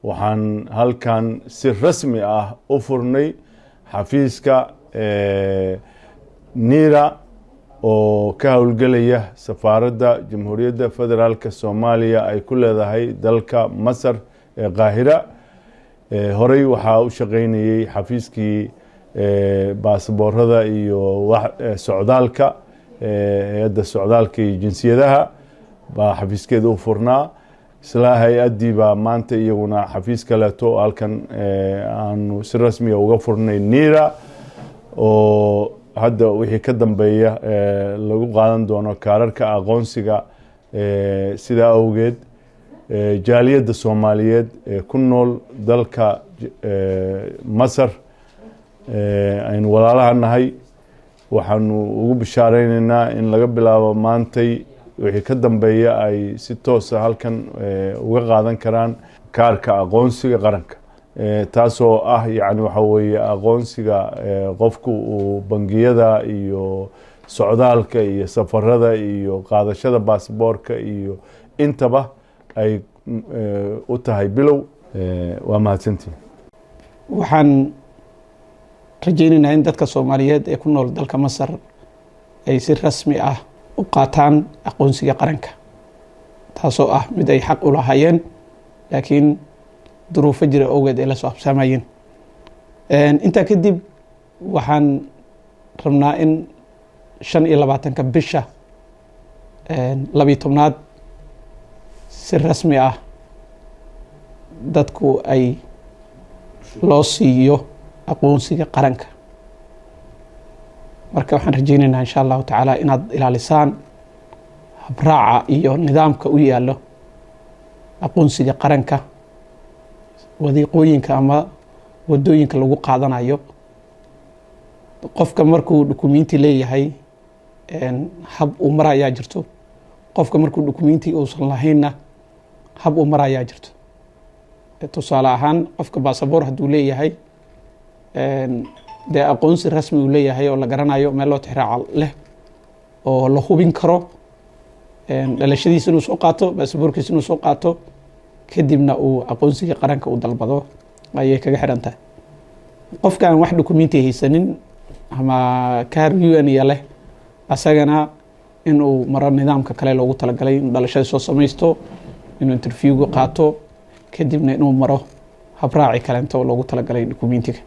waxaan halkan si rasmi ah u furnay xafiiska NIRA oo ka howlgelaya safaaradda Jamhuuriyadda Federaalka Soomaaliya ay ku leedahay dalka Masar ee Qaahira. Horey waxaa u shaqeynayay xafiiskii baasaboorada iyo socdaalka hay'adda socdaalka iyo jinsiyadaha baa xafiiskeeda u furnaa. isla hay-addii baa maanta iyaguna xafiis kaleeto halkan aanu si rasmi uga furnay NIRA oo hadda wixii ka dambeeya lagu qaadan doono kaararka aqoonsiga. sida awgeed jaaliyadda Soomaaliyeed ku nool dalka Masar aynu walaalaha nahay waxaanu ugu bishaareynaa in laga bilaabo maantay wixii ka dambeeya ay si toos ah halkan uga qaadan karaan kaarka aqoonsiga qaranka. taasoo ah yani waxa weeye aqoonsiga qofku uu bangiyada iyo socdaalka iyo safarada iyo qaadashada baasaboorka iyo intaba ay u tahay bilow. waa mahadsantiin. waxaan rajaynaynaa in dadka Soomaaliyeed ee ku nool dalka Masar ay si rasmi ah u qaataan aqoonsiga qaranka, taasoo ah mid ay xaq u lahaayeen laakiin duruufo jira awgeed ay la soo habsaamayeen. intaa kadib waxaan rabnaa in 25 bisha 12aad si rasmi ah dadku ay loo siiyo aqoonsiga qaranka. marka waxaan rajaynaynaa insha allahu tacaala inaad ilaalisaan habraaca iyo nidaamka u yaalo aqoonsiga qaranka, wadiiqooyinka ama wadooyinka lagu qaadanayo. qofka markuu dukumiinti leeyahay hab uu marayaa jirto, qofka markuu dukumiinti uusan lahaynna hab uu marayaa jirto. tusaale ahaan qofka baasaboor hadduu leeyahay dee aqoonsi rasmi uu leeyahay oo la garanayo meel loo tixraaca leh oo la hubin karo dhalashadiisa inuu soo qaato, baasaboorkiisa inuu soo qaato, kadibna uu aqoonsiga qaranka u dalbado ayay kaga xiran tahay. qofkaan wax dukumiinti haysanin ama kaar UN leh asagana inuu maro nidaamka kale loogu talagalay inuu dhalashada soo samaysto, inuu interviewga qaato, kadibna inuu maro habraaci kaleento loogu talagalay dukumiintiga.